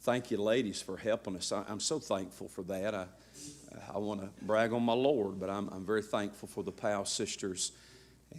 thank you, ladies, for helping us. I'm so thankful for that. I want to brag on my Lord, but I'm very thankful for the Powell sisters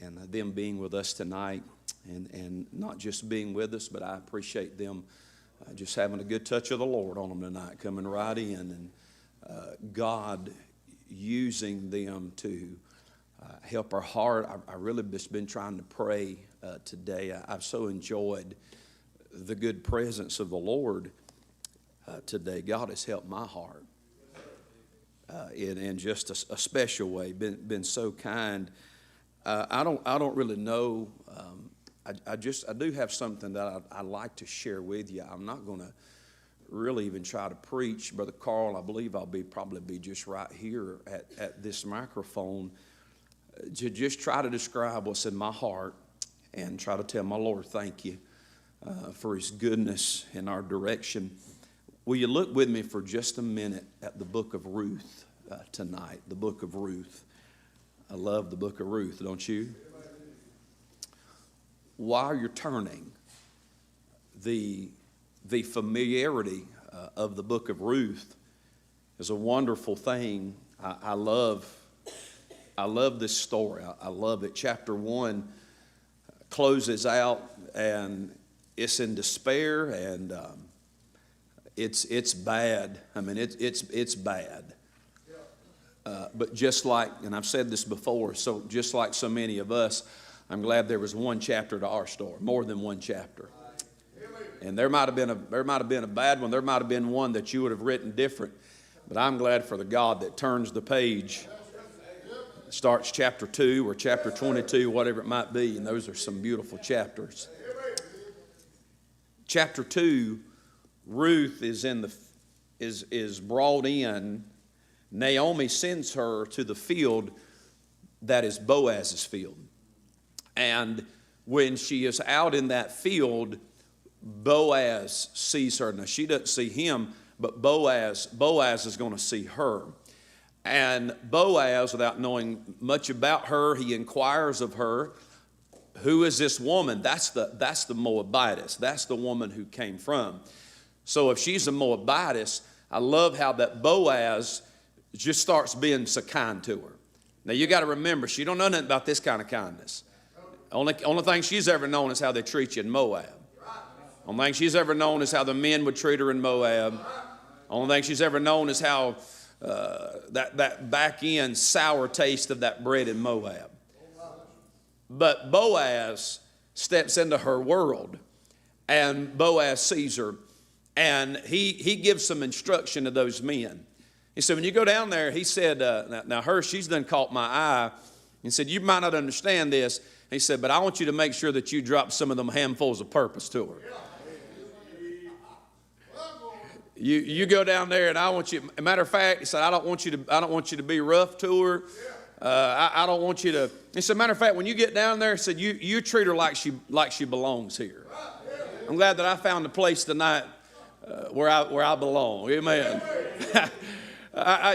and them being with us tonight, and not just being with us, but I appreciate them just having a good touch of the Lord on them tonight, coming right in, and God using them to help our heart. I really just been trying to pray today. I've so enjoyed the good presence of the Lord today. God has helped my heart in just a special way. Been so kind. I don't really know. I do have something that I'd like to share with you. I'm not going to really even try to preach, Brother Carl. I believe I'll probably be just right here at this microphone to just try to describe what's in my heart and try to tell my Lord thank you for His goodness in our direction. Will you look with me for just a minute at the book of Ruth tonight? The book of Ruth. I love the book of Ruth, don't you? While you're turning, the familiarity of the book of Ruth is a wonderful thing. I love this story. I love it. Chapter 1 closes out, and it's in despair, and it's bad. I mean, it's bad. But just like, and I've said this before, so just like so many of us, I'm glad there was one chapter to our story, more than one chapter. And there might have been a bad one. There might have been one that you would have written different. But I'm glad for the God that turns the page, starts chapter 2 or chapter 22, whatever it might be, and those are some beautiful chapters. Chapter 2, Ruth is brought in. Naomi sends her to the field that is Boaz's field. And when she is out in that field, Boaz sees her. Now, she doesn't see him, but Boaz is going to see her. And Boaz, without knowing much about her, he inquires of her, who is this woman? That's the Moabitess. That's the woman who came from. So if she's a Moabitess, I love how that Boaz just starts being so kind to her. Now, you got to remember, she don't know nothing about this kind of kindness. Only thing she's ever known is how they treat you in Moab. Only thing she's ever known is how the men would treat her in Moab. Only thing she's ever known is how that back end sour taste of that bread in Moab. But Boaz steps into her world, and Boaz sees her, and he gives some instruction to those men. He said, when you go down there, he said, now she's done caught my eye. He said, you might not understand this. He said, but I want you to make sure that you drop some of them handfuls of purpose to her. You go down there, and I want you. As a matter of fact, he said, I don't want you to be rough to her. I don't want you to. He said, matter of fact, when you get down there, he said, you treat her like she belongs here. I'm glad that I found a place tonight where I belong. Amen.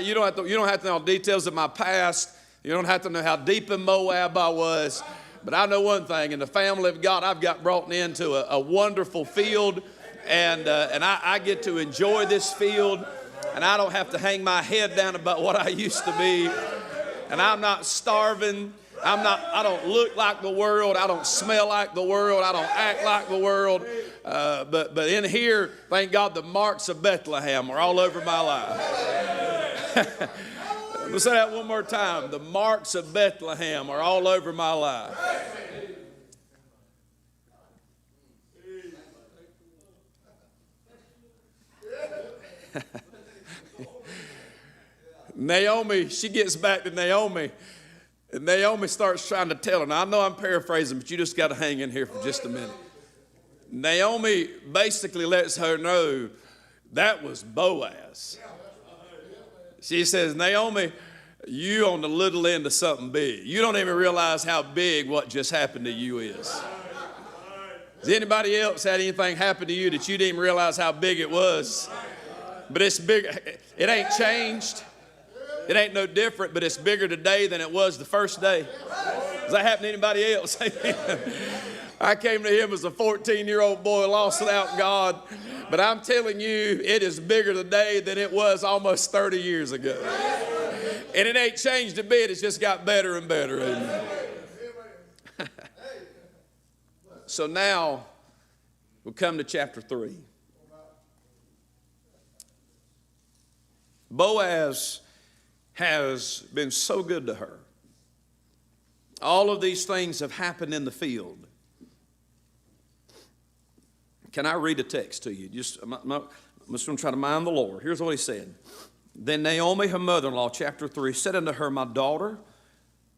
You don't have to know details of my past. You don't have to know how deep in Moab I was. But I know one thing, in the family of God, I've got brought into a wonderful field, and I get to enjoy this field, and I don't have to hang my head down about what I used to be, and I'm not starving. I don't look like the world. I don't smell like the world. I don't act like the world. But in here, thank God, the marks of Bethlehem are all over my life. Let's say that one more time. The marks of Bethlehem are all over my life. Naomi, she gets back to Naomi, and Naomi starts trying to tell her. Now, I know I'm paraphrasing, but you just got to hang in here for just a minute. Naomi basically lets her know that was Boaz. She says, Naomi, you on the little end of something big. You don't even realize how big what just happened to you is. Has anybody else had anything happen to you that you didn't realize how big it was? But it's big. It ain't changed. It ain't no different, but it's bigger today than it was the first day. Does that happen to anybody else? I came to him as a 14-year-old boy, lost without God. But I'm telling you, it is bigger today than it was almost 30 years ago. And it ain't changed a bit. It's just got better and better. Amen. So now we'll come to chapter 3. Boaz has been so good to her. All of these things have happened in the field. Can I read a text to you? I'm just going to try to mind the Lord. Here's what he said. Then Naomi, her mother-in-law, chapter 3, said unto her, My daughter,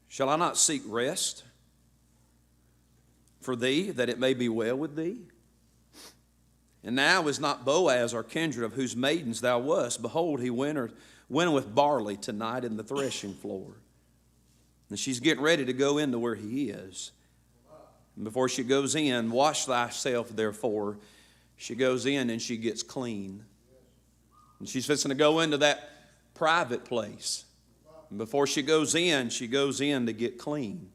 shall I not seek rest for thee, that it may be well with thee? And now is not Boaz our kindred, of whose maidens thou wast? Behold, he went with barley tonight in the threshing floor. And she's getting ready to go into where he is. And before she goes in, wash thyself therefore. She goes in and she gets clean. And she's fixing to go into that private place. And before she goes in to get clean.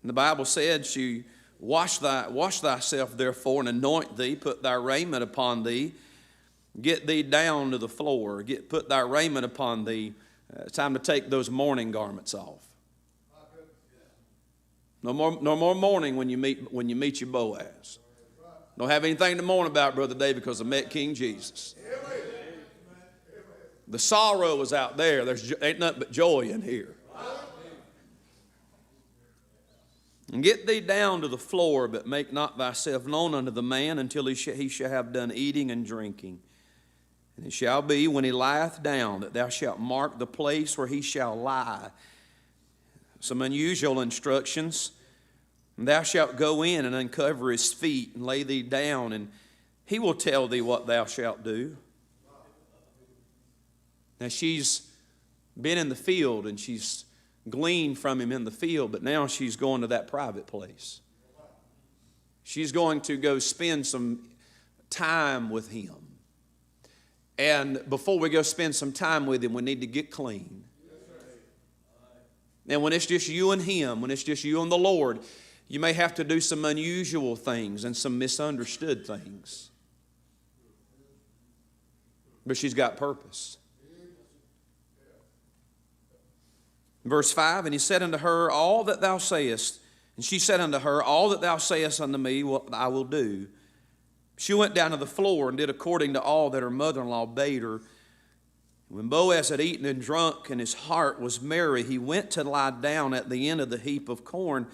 And the Bible said she wash thyself therefore and anoint thee, put thy raiment upon thee, get thee down to the floor, put thy raiment upon thee. It's time to take those mourning garments off. No more mourning when you meet your Boaz. Don't have anything to mourn about, Brother Dave, because I met King Jesus. The sorrow is out there. There's ain't nothing but joy in here. And get thee down to the floor, but make not thyself known unto the man until he shall have done eating and drinking. And it shall be, when he lieth down, that thou shalt mark the place where he shall lie. Some unusual instructions. And thou shalt go in and uncover his feet and lay thee down, and he will tell thee what thou shalt do. Now she's been in the field and she's gleaned from him in the field, but now she's going to that private place. She's going to go spend some time with him. And before we go spend some time with him, we need to get clean. And when it's just you and him, when it's just you and the Lord, you may have to do some unusual things and some misunderstood things. But she's got purpose. Verse 5, and he said unto her, all that thou sayest, and she said unto her, all that thou sayest unto me, what I will do. She went down to the floor and did according to all that her mother-in-law bade her. When Boaz had eaten and drunk, and his heart was merry, he went to lie down at the end of the heap of corn.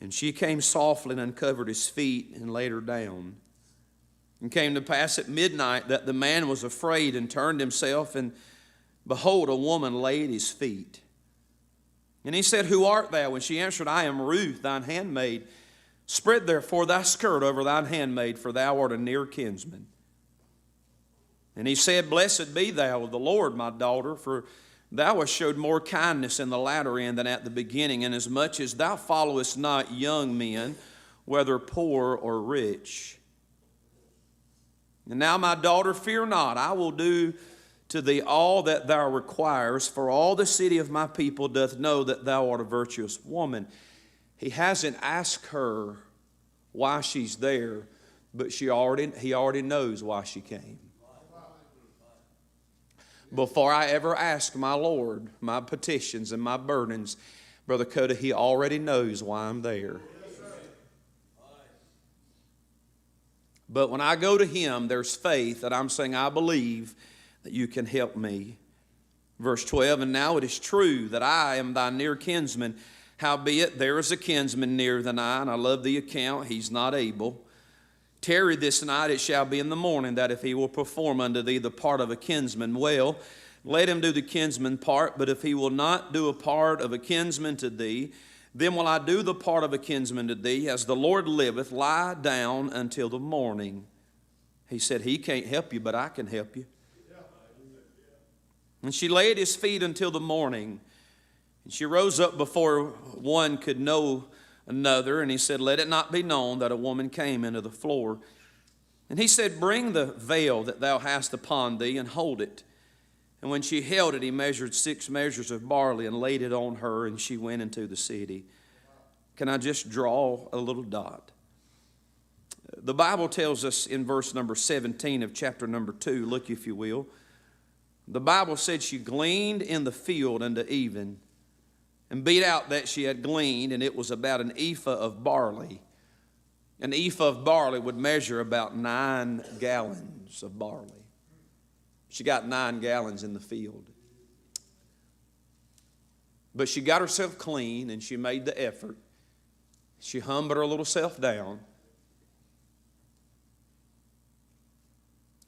And she came softly and uncovered his feet and laid her down. And came to pass at midnight that the man was afraid and turned himself, and behold, a woman lay at his feet. And he said, who art thou? And she answered, I am Ruth, thine handmaid. Spread therefore thy skirt over thine handmaid, for thou art a near kinsman. And he said, blessed be thou of the Lord, my daughter, for thou hast showed more kindness in the latter end than at the beginning, inasmuch as thou followest not young men, whether poor or rich. And now, my daughter, fear not, I will do to thee all that thou requirest, for all the city of my people doth know that thou art a virtuous woman. He hasn't asked her why she's there, but he already knows why she came. Before I ever ask my Lord my petitions and my burdens, Brother Coda, he already knows why I'm there. But when I go to him, there's faith that I'm saying, I believe that you can help me. Verse 12, and now it is true that I am thy near kinsman. Howbeit there is a kinsman nearer than I, and I love the account, he's not able. Tarry this night, it shall be in the morning, that if he will perform unto thee the part of a kinsman, well, let him do the kinsman part. But if he will not do a part of a kinsman to thee, then will I do the part of a kinsman to thee. As the Lord liveth, lie down until the morning. He said, he can't help you, but I can help you. And she lay at his feet until the morning. And she rose up before one could know another. And he said, let it not be known that a woman came into the floor. And he said, bring the veil that thou hast upon thee, and hold it. And when she held it, he measured 6 measures of barley and laid it on her, and she went into the city. Can I just draw a little dot? The Bible tells us in verse number 17 of chapter number 2, look if you will. The Bible said she gleaned in the field unto even, and beat out that she had gleaned, and it was about an ephah of barley. An ephah of barley would measure about 9 gallons of barley. She got 9 gallons in the field. But she got herself clean, and she made the effort. She humbled her little self down.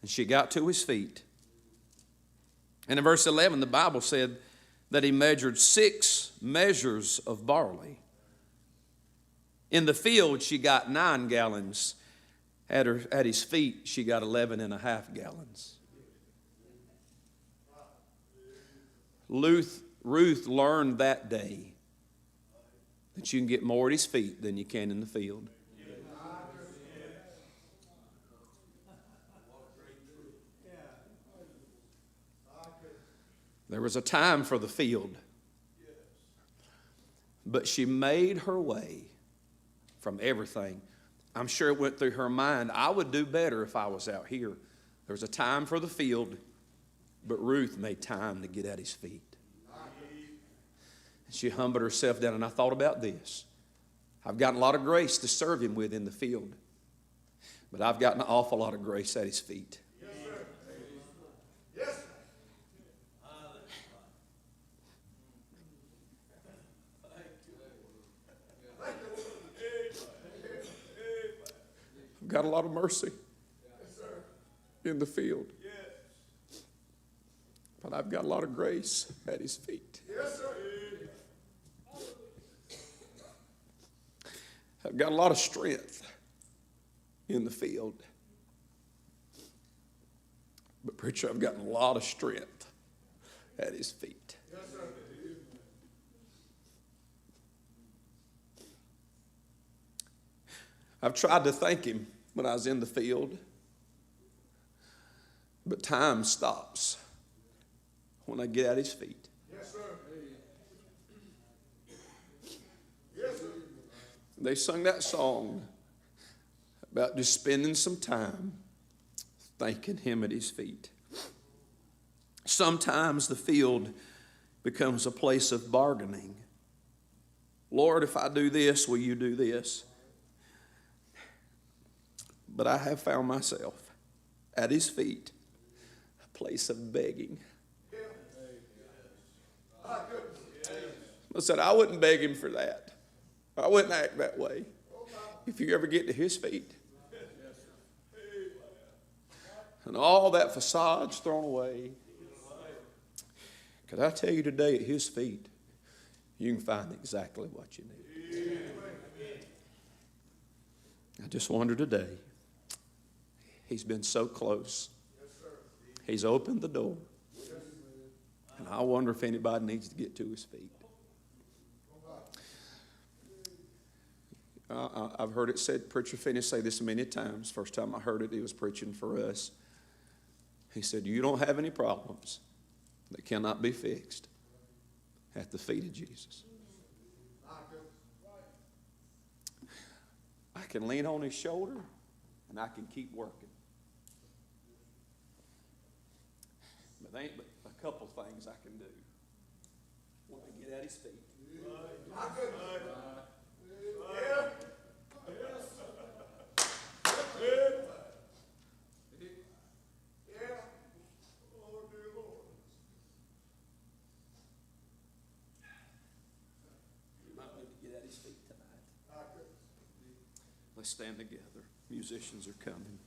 And she got to his feet. And in verse 11, the Bible said that he measured 6 measures of barley. In the field, she got 9 gallons. At his feet, she got 11.5 gallons. Ruth learned that day that you can get more at his feet than you can in the field. There was a time for the field, but she made her way from everything. I'm sure it went through her mind, I would do better if I was out here. There was a time for the field, but Ruth made time to get at his feet. She humbled herself down, and I thought about this. I've gotten a lot of grace to serve him with in the field, but I've gotten an awful lot of grace at his feet. Yes, sir. Yes, sir. I've got a lot of mercy in the field, but I've got a lot of grace at his feet. Yes, sir. I've got a lot of strength in the field. But preacher, I've gotten a lot of strength at his feet. Yes, sir. I've tried to thank him when I was in the field, but time stops when I get at his feet. Yes, sir. Yes, sir. They sung that song about just spending some time thanking him at his feet. Sometimes the field becomes a place of bargaining. Lord, if I do this, will you do this? But I have found myself at his feet, a place of begging. I said, I wouldn't beg him for that. I wouldn't act that way. If you ever get to his feet and all that facade's thrown away, could I tell you today at his feet, you can find exactly what you need. I just wonder today, he's been so close. He's opened the door. And I wonder if anybody needs to get to his feet. I've heard it said, Preacher Finney say this many times. First time I heard it, he was preaching for us. He said, you don't have any problems that cannot be fixed at the feet of Jesus. I can lean on his shoulder and I can keep working. But there ain't but a couple things I can do when I get at his feet. Let's stand together. Musicians are coming.